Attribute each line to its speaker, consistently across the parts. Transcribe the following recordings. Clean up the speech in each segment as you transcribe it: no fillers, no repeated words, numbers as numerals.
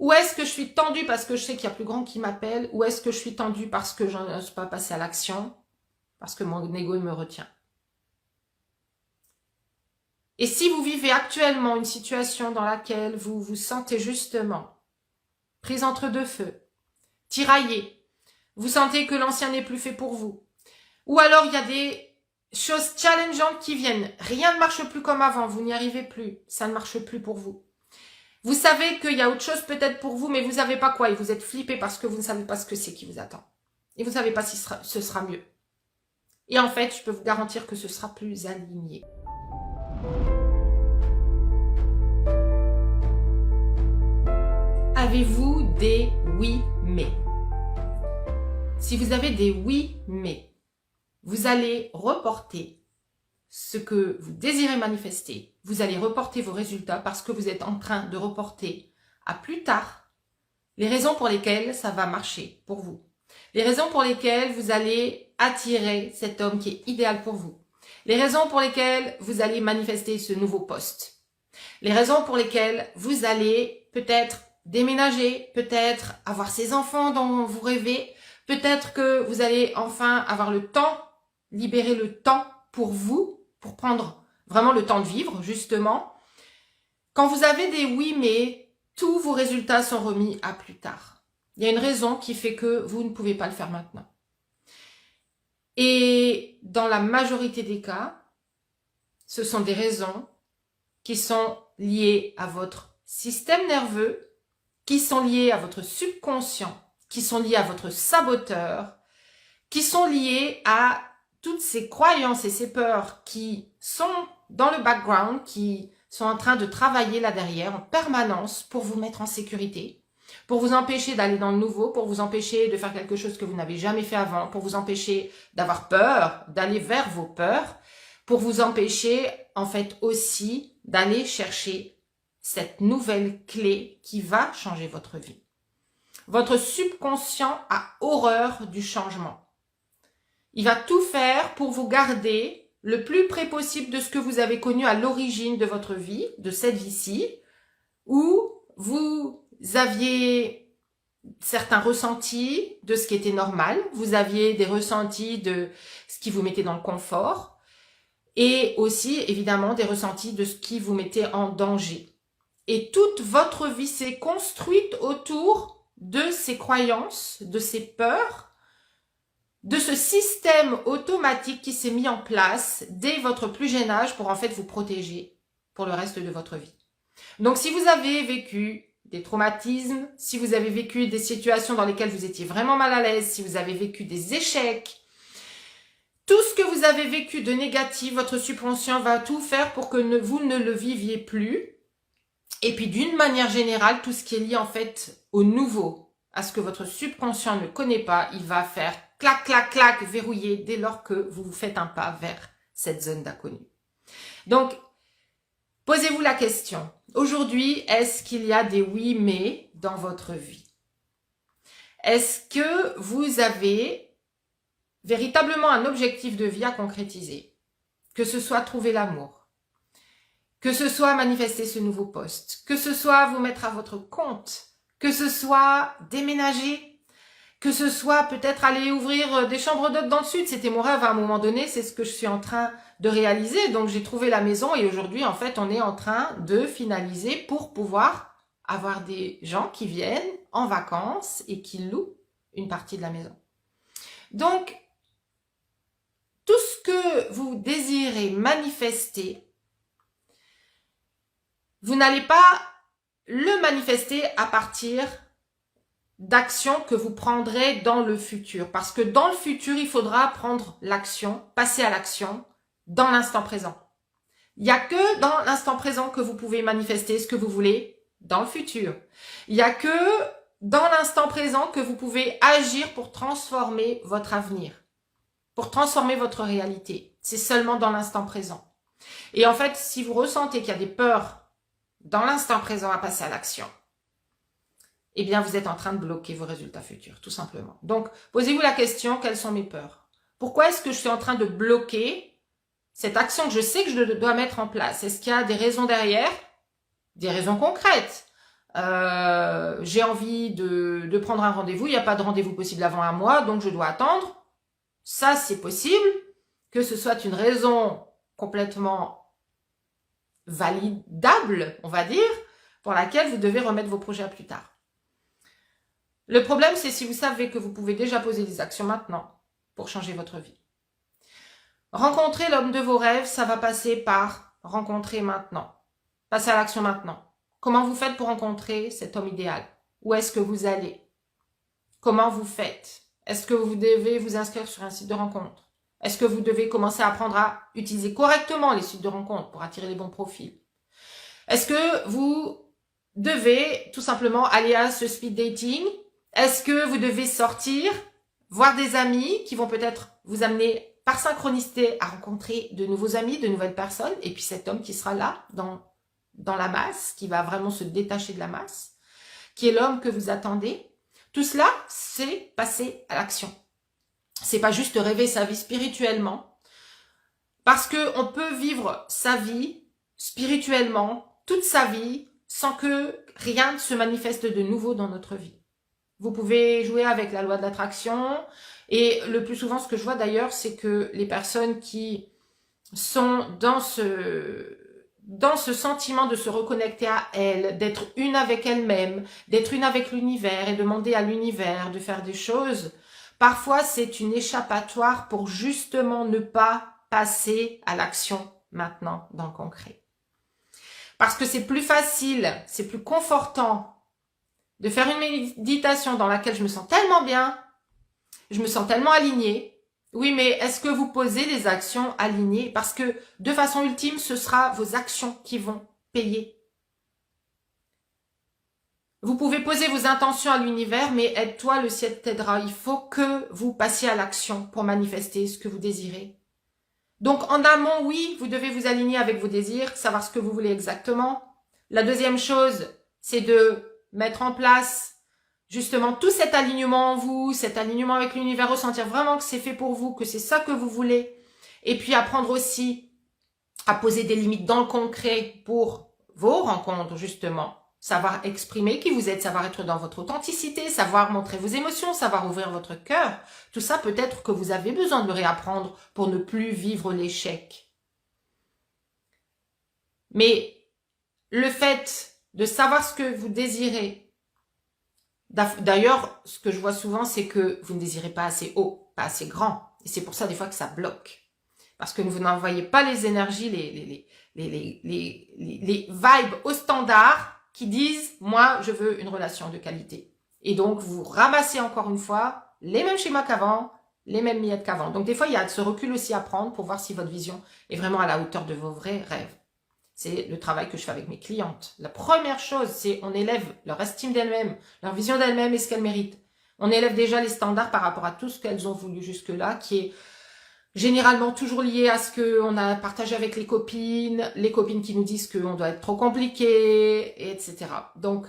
Speaker 1: Ou est-ce que je suis tendue parce que je sais qu'il y a plus grand qui m'appelle? Ou est-ce que je suis tendue parce que je n'ose pas passer à l'action? Parce que mon ego me retient. Et si vous vivez actuellement une situation dans laquelle vous vous sentez justement prise entre deux feux, tiraillée, vous sentez que l'ancien n'est plus fait pour vous, ou alors il y a des choses challengeantes qui viennent, rien ne marche plus comme avant, vous n'y arrivez plus, ça ne marche plus pour vous. Vous savez qu'il y a autre chose peut-être pour vous, mais vous ne savez pas quoi, et vous êtes flippé parce que vous ne savez pas ce que c'est qui vous attend. Et vous ne savez pas si ce sera mieux. Et en fait, je peux vous garantir que ce sera plus aligné. Avez-vous des oui mais? Si vous avez des oui mais, vous allez reporter ce que vous désirez manifester. Vous allez reporter vos résultats parce que vous êtes en train de reporter à plus tard les raisons pour lesquelles ça va marcher pour vous. Les raisons pour lesquelles vous allez attirer cet homme qui est idéal pour vous. Les raisons pour lesquelles vous allez manifester ce nouveau poste. Les raisons pour lesquelles vous allez peut-être déménager, peut-être avoir ces enfants dont vous rêvez, peut-être que vous allez enfin avoir le temps, libérer le temps pour vous, pour prendre vraiment le temps de vivre, justement. Quand vous avez des oui mais, tous vos résultats sont remis à plus tard. Il y a une raison qui fait que vous ne pouvez pas le faire maintenant. Et dans la majorité des cas, ce sont des raisons qui sont liées à votre système nerveux, qui sont liées à votre subconscient, qui sont liées à votre saboteur, qui sont liées à toutes ces croyances et ces peurs qui sont dans le background, qui sont en train de travailler là derrière en permanence pour vous mettre en sécurité, pour vous empêcher d'aller dans le nouveau, pour vous empêcher de faire quelque chose que vous n'avez jamais fait avant, pour vous empêcher d'avoir peur, d'aller vers vos peurs, pour vous empêcher en fait aussi d'aller chercher cette nouvelle clé qui va changer votre vie. Votre subconscient a horreur du changement. Il va tout faire pour vous garder le plus près possible de ce que vous avez connu à l'origine de votre vie, de cette vie-ci, où vous aviez certains ressentis de ce qui était normal, vous aviez des ressentis de ce qui vous mettait dans le confort, et aussi évidemment des ressentis de ce qui vous mettait en danger. Et toute votre vie s'est construite autour de ces croyances, de ces peurs, de ce système automatique qui s'est mis en place dès votre plus jeune âge pour en fait vous protéger pour le reste de votre vie. Donc si vous avez vécu des traumatismes, si vous avez vécu des situations dans lesquelles vous étiez vraiment mal à l'aise, si vous avez vécu des échecs, tout ce que vous avez vécu de négatif, votre subconscient va tout faire pour que vous ne le viviez plus. Et puis d'une manière générale, tout ce qui est lié en fait au nouveau, à ce que votre subconscient ne connaît pas, il va faire clac, clac, clac, verrouiller dès lors que vous vous faites un pas vers cette zone d'inconnu. Donc, posez-vous la question. Aujourd'hui, est-ce qu'il y a des oui mais dans votre vie? Est-ce que vous avez véritablement un objectif de vie à concrétiser? Que ce soit trouver l'amour, que ce soit manifester ce nouveau poste, que ce soit vous mettre à votre compte, que ce soit déménager, que ce soit peut-être aller ouvrir des chambres d'hôtes dans le sud. C'était mon rêve à un moment donné, c'est ce que je suis en train de réaliser. Donc j'ai trouvé la maison et aujourd'hui en fait on est en train de finaliser pour pouvoir avoir des gens qui viennent en vacances et qui louent une partie de la maison. Donc tout ce que vous désirez manifester, vous n'allez pas le manifester à partir d'actions que vous prendrez dans le futur. Parce que dans le futur, il faudra prendre l'action, passer à l'action dans l'instant présent. Il n'y a que dans l'instant présent que vous pouvez manifester ce que vous voulez dans le futur. Il n'y a que dans l'instant présent que vous pouvez agir pour transformer votre avenir, pour transformer votre réalité. C'est seulement dans l'instant présent. Et en fait, si vous ressentez qu'il y a des peurs dans l'instant présent à passer à l'action, eh bien, vous êtes en train de bloquer vos résultats futurs, tout simplement. Donc, posez-vous la question, quelles sont mes peurs? Pourquoi est-ce que je suis en train de bloquer cette action que je sais que je dois mettre en place? Est-ce qu'il y a des raisons derrière? Des raisons concrètes. j'ai envie de prendre un rendez-vous, il n'y a pas de rendez-vous possible avant un mois, donc je dois attendre. Ça, c'est possible. Que ce soit une raison complètement validable, on va dire, pour laquelle vous devez remettre vos projets à plus tard. Le problème, c'est si vous savez que vous pouvez déjà poser des actions maintenant pour changer votre vie. Rencontrer l'homme de vos rêves, ça va passer par rencontrer maintenant. Passer à l'action maintenant. Comment vous faites pour rencontrer cet homme idéal? Où est-ce que vous allez? Comment vous faites? Est-ce que vous devez vous inscrire sur un site de rencontre? Est-ce que vous devez commencer à apprendre à utiliser correctement les sites de rencontre pour attirer les bons profils? Est-ce que vous devez tout simplement aller à ce speed dating? Est-ce que vous devez sortir, voir des amis qui vont peut-être vous amener par synchronicité à rencontrer de nouveaux amis, de nouvelles personnes, et puis cet homme qui sera là dans la masse, qui va vraiment se détacher de la masse, qui est l'homme que vous attendez? Tout cela, c'est passer à l'action. C'est pas juste rêver sa vie spirituellement, parce que on peut vivre sa vie spirituellement, toute sa vie, sans que rien ne se manifeste de nouveau dans notre vie. Vous pouvez jouer avec la loi de l'attraction, et le plus souvent, ce que je vois d'ailleurs, c'est que les personnes qui sont dans ce sentiment de se reconnecter à elles, d'être une avec elles-mêmes, d'être une avec l'univers et demander à l'univers de faire des choses, parfois c'est une échappatoire pour justement ne pas passer à l'action maintenant dans le concret. Parce que c'est plus facile, c'est plus confortant de faire une méditation dans laquelle je me sens tellement bien, je me sens tellement alignée. Oui, mais est-ce que vous posez des actions alignées? Parce que de façon ultime, ce sera vos actions qui vont payer. Vous pouvez poser vos intentions à l'univers, mais aide-toi, le ciel t'aidera. Il faut que vous passiez à l'action pour manifester ce que vous désirez. Donc en amont, oui, vous devez vous aligner avec vos désirs, savoir ce que vous voulez exactement. La deuxième chose, c'est de mettre en place justement tout cet alignement en vous, cet alignement avec l'univers, ressentir vraiment que c'est fait pour vous, que c'est ça que vous voulez. Et puis apprendre aussi à poser des limites dans le concret pour vos rencontres justement. Savoir exprimer qui vous êtes, savoir être dans votre authenticité, savoir montrer vos émotions, savoir ouvrir votre cœur. Tout ça peut-être que vous avez besoin de le réapprendre pour ne plus vivre l'échec. Mais le fait de savoir ce que vous désirez, d'ailleurs, ce que je vois souvent, c'est que vous ne désirez pas assez haut, pas assez grand. Et c'est pour ça des fois que ça bloque. Parce que vous n'envoyez pas les énergies, les vibes au standard qui disent « moi, je veux une relation de qualité ». Et donc, vous ramassez encore une fois les mêmes schémas qu'avant, les mêmes miettes qu'avant. Donc, des fois, il y a ce recul aussi à prendre pour voir si votre vision est vraiment à la hauteur de vos vrais rêves. C'est le travail que je fais avec mes clientes. La première chose, c'est on élève leur estime d'elles-mêmes, leur vision d'elles-mêmes et ce qu'elles méritent. On élève déjà les standards par rapport à tout ce qu'elles ont voulu jusque-là, qui est généralement toujours lié à ce qu'on a partagé avec les copines qui nous disent qu'on doit être trop compliqué, etc. Donc,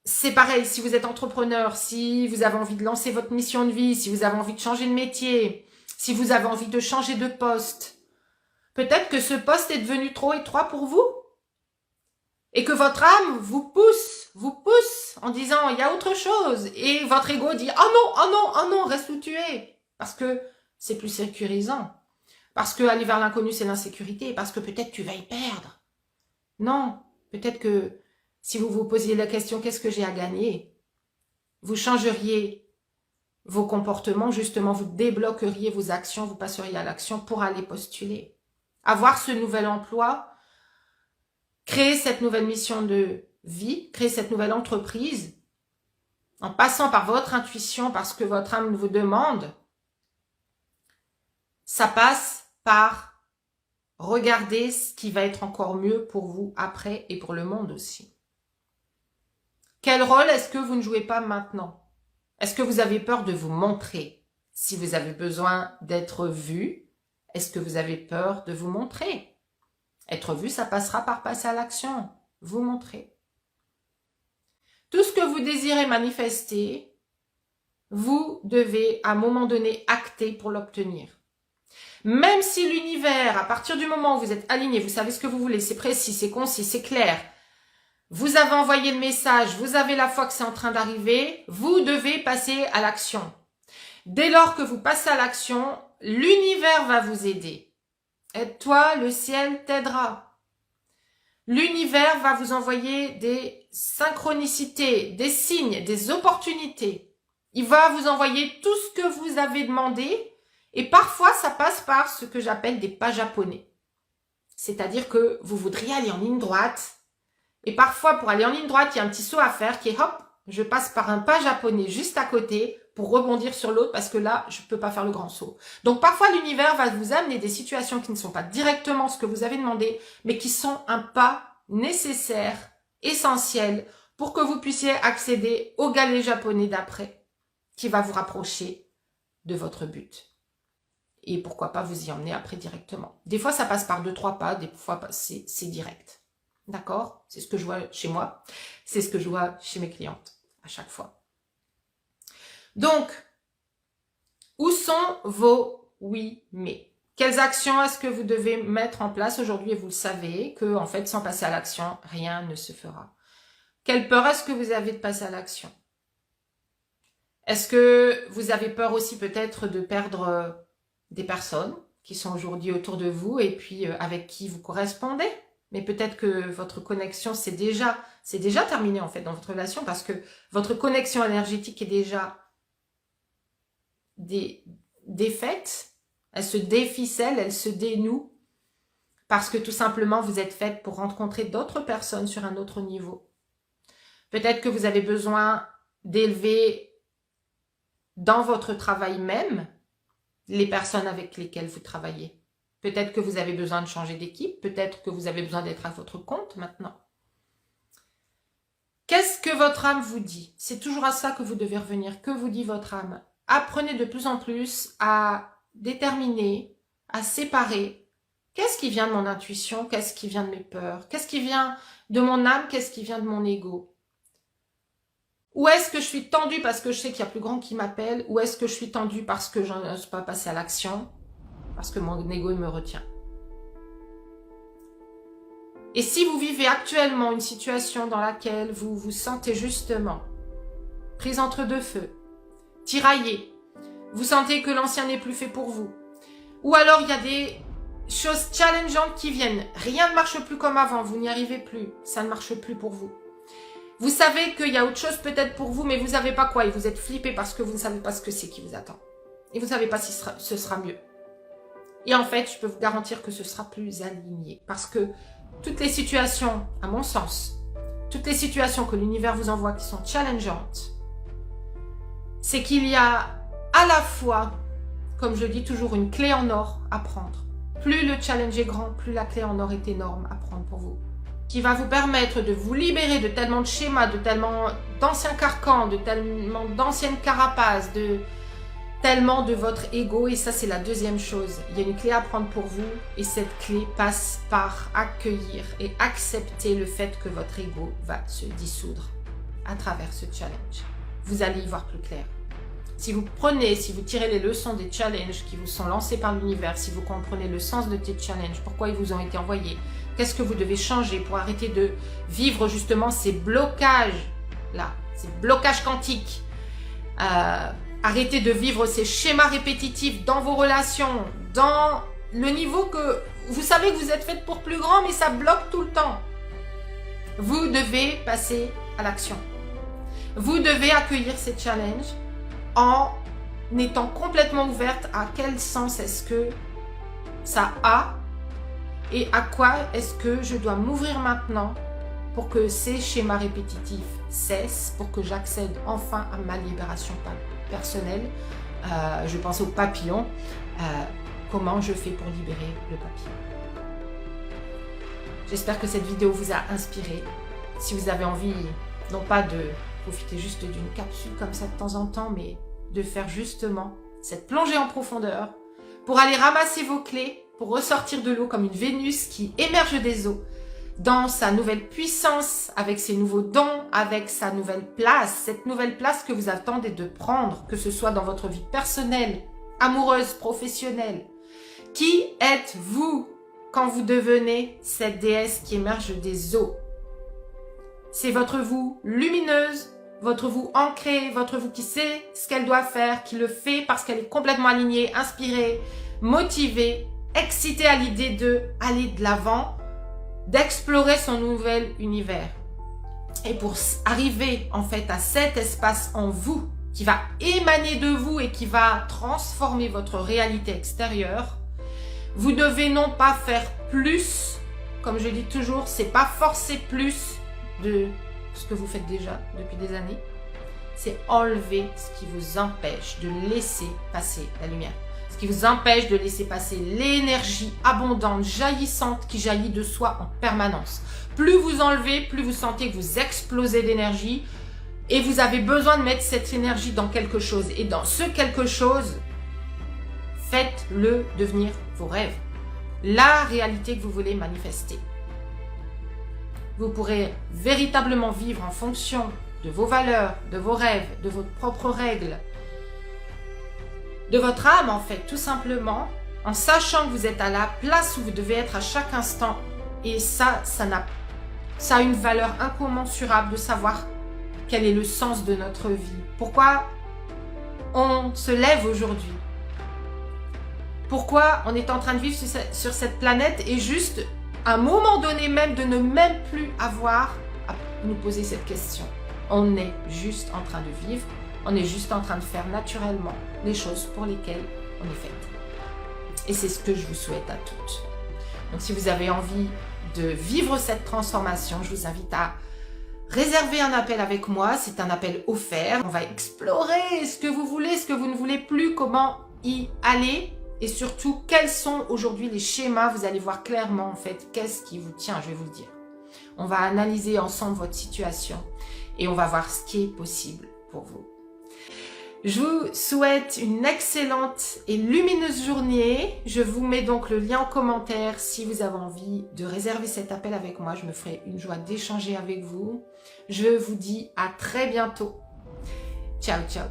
Speaker 1: c'est pareil, si vous êtes entrepreneur, si vous avez envie de lancer votre mission de vie, si vous avez envie de changer de métier, si vous avez envie de changer de poste, peut-être que ce poste est devenu trop étroit pour vous et que votre âme vous pousse en disant il y a autre chose et votre ego dit oh non, oh non, oh non, reste où tu es parce que c'est plus sécurisant, parce que aller vers l'inconnu c'est l'insécurité, parce que peut-être tu vas y perdre. Non, peut-être que si vous vous posiez la question qu'est-ce que j'ai à gagner, vous changeriez vos comportements, justement vous débloqueriez vos actions, vous passeriez à l'action pour aller postuler. Avoir ce nouvel emploi, créer cette nouvelle mission de vie, créer cette nouvelle entreprise, en passant par votre intuition, parce que votre âme vous demande, ça passe par regarder ce qui va être encore mieux pour vous après et pour le monde aussi. Quel rôle est-ce que vous ne jouez pas maintenant? Est-ce que vous avez peur de vous montrer? Si vous avez besoin d'être vu, est-ce que vous avez peur de vous montrer? Être vu, ça passera par passer à l'action. Vous montrer. Tout ce que vous désirez manifester, vous devez à un moment donné acter pour l'obtenir. Même si l'univers, à partir du moment où vous êtes aligné, vous savez ce que vous voulez, c'est précis, c'est concis, c'est clair, Vous avez envoyé le message, vous avez la foi que c'est en train d'arriver, vous devez passer à l'action. Dès lors que vous passez à l'action, l'univers va vous aider. Aide-toi, le ciel t'aidera. L'univers va vous envoyer des synchronicités, des signes, des opportunités. Il va vous envoyer tout ce que vous avez demandé et parfois ça passe par ce que j'appelle des pas japonais. C'est-à-dire que vous voudriez aller en ligne droite et parfois pour aller en ligne droite, il y a un petit saut à faire qui est hop, je passe par un pas japonais juste à côté pour rebondir sur l'autre parce que là, je ne peux pas faire le grand saut. Donc parfois, l'univers va vous amener des situations qui ne sont pas directement ce que vous avez demandé, mais qui sont un pas nécessaire, essentiel, pour que vous puissiez accéder au galet japonais d'après, qui va vous rapprocher de votre but. Et pourquoi pas vous y emmener après directement. Des fois, ça passe par 2-3 pas, des fois, c'est direct. D'accord? C'est ce que je vois chez moi. C'est ce que je vois chez mes clientes à chaque fois. Donc, où sont vos oui mais? Quelles actions est-ce que vous devez mettre en place aujourd'hui? Et vous le savez que, en fait, sans passer à l'action, rien ne se fera. Quelle peur est-ce que vous avez de passer à l'action? Est-ce que vous avez peur aussi peut-être de perdre des personnes qui sont aujourd'hui autour de vous et puis avec qui vous correspondez? Mais peut-être que votre connexion, c'est déjà terminé en fait dans votre relation parce que votre connexion énergétique est déjà défaite. Elle se déficelle, elle se dénoue parce que tout simplement vous êtes faite pour rencontrer d'autres personnes sur un autre niveau. Peut-être que vous avez besoin d'élever dans votre travail même les personnes avec lesquelles vous travaillez. Peut-être que vous avez besoin de changer d'équipe, peut-être que vous avez besoin d'être à votre compte maintenant. Qu'est-ce que votre âme vous dit? C'est toujours à ça que vous devez revenir. Que vous dit votre âme? Apprenez de plus en plus à déterminer, à séparer. Qu'est-ce qui vient de mon intuition? Qu'est-ce qui vient de mes peurs? Qu'est-ce qui vient de mon âme? Qu'est-ce qui vient de mon ego? Ou est-ce que je suis tendue parce que je sais qu'il y a plus grand qui m'appelle? Ou est-ce que je suis tendue parce que je n'ose pas passer à l'action? Parce que mon ego il me retient. Et si vous vivez actuellement une situation dans laquelle vous vous sentez justement prise entre deux feux, tiraillée, vous sentez que l'ancien n'est plus fait pour vous, ou alors il y a des choses challengeantes qui viennent, rien ne marche plus comme avant, vous n'y arrivez plus, ça ne marche plus pour vous. Vous savez qu'il y a autre chose peut-être pour vous, mais vous ne savez pas quoi et vous êtes flippé parce que vous ne savez pas ce que c'est qui vous attend. Et vous ne savez pas si ce sera mieux. Et en fait, je peux vous garantir que ce sera plus aligné. Parce que toutes les situations, à mon sens, toutes les situations que l'univers vous envoie qui sont challengeantes, c'est qu'il y a à la fois, comme je dis toujours, une clé en or à prendre. Plus le challenge est grand, plus la clé en or est énorme à prendre pour vous. Qui va vous permettre de vous libérer de tellement de schémas, de tellement d'anciens carcans, de tellement d'anciennes carapaces, de tellement de votre ego. Et ça, c'est la deuxième chose. Il y a une clé à prendre pour vous et cette clé passe par accueillir et accepter le fait que votre ego va se dissoudre à travers ce challenge. Vous allez y voir plus clair. Si vous tirez les leçons des challenges qui vous sont lancés par l'univers, si vous comprenez le sens de ces challenges, pourquoi ils vous ont été envoyés, qu'est-ce que vous devez changer pour arrêter de vivre justement ces blocages-là, ces blocages quantiques, arrêtez de vivre ces schémas répétitifs dans vos relations, dans le niveau que vous savez que vous êtes fait pour plus grand, mais ça bloque tout le temps. Vous devez passer à l'action. Vous devez accueillir ces challenges en étant complètement ouverte à quel sens est-ce que ça a et à quoi est-ce que je dois m'ouvrir maintenant pour que ces schémas répétitifs cessent, pour que j'accède enfin à ma libération personnelle. Je pense au papillon. Comment je fais pour libérer le papillon? J'espère que cette vidéo vous a inspiré. Si vous avez envie, non pas de profiter juste d'une capsule comme ça de temps en temps, mais de faire justement cette plongée en profondeur pour aller ramasser vos clés, pour ressortir de l'eau comme une Vénus qui émerge des eaux dans sa nouvelle puissance, avec ses nouveaux dons, avec sa nouvelle place, cette nouvelle place que vous attendez de prendre, que ce soit dans votre vie personnelle, amoureuse, professionnelle. Qui êtes-vous quand vous devenez cette déesse qui émerge des eaux? C'est votre vous lumineuse, votre vous ancrée, votre vous qui sait ce qu'elle doit faire, qui le fait parce qu'elle est complètement alignée, inspirée, motivée, excitée à l'idée d'aller de l'avant, d'explorer son nouvel univers. Et pour arriver en fait à cet espace en vous, qui va émaner de vous et qui va transformer votre réalité extérieure, vous devez non pas faire plus, comme je dis toujours, c'est pas forcer plus de ce que vous faites déjà depuis des années, c'est enlever ce qui vous empêche de laisser passer la lumière, ce qui vous empêche de laisser passer l'énergie abondante, jaillissante qui jaillit de soi en permanence. Plus vous enlevez, plus vous sentez que vous explosez d'énergie et vous avez besoin de mettre cette énergie dans quelque chose. Et dans ce quelque chose, faites-le devenir vos rêves, la réalité que vous voulez manifester. Vous pourrez véritablement vivre en fonction de vos valeurs, de vos rêves, de vos propres règles, de votre âme en fait, tout simplement, en sachant que vous êtes à la place où vous devez être à chaque instant. Et ça a une valeur incommensurable de savoir quel est le sens de notre vie. Pourquoi on se lève aujourd'hui? Pourquoi on est en train de vivre sur cette planète et juste à un moment donné même de ne même plus avoir à nous poser cette question. On est juste en train de vivre, on est juste en train de faire naturellement les choses pour lesquelles on est fait. Et c'est ce que je vous souhaite à toutes. Donc si vous avez envie de vivre cette transformation, je vous invite à réserver un appel avec moi. C'est un appel offert. On va explorer ce que vous voulez, ce que vous ne voulez plus, comment y aller. Et surtout, quels sont aujourd'hui les schémas? Vous allez voir clairement en fait qu'est-ce qui vous tient, je vais vous le dire. On va analyser ensemble votre situation et on va voir ce qui est possible pour vous. Je vous souhaite une excellente et lumineuse journée. Je vous mets donc le lien en commentaire si vous avez envie de réserver cet appel avec moi. Je me ferai une joie d'échanger avec vous. Je vous dis à très bientôt. Ciao, ciao.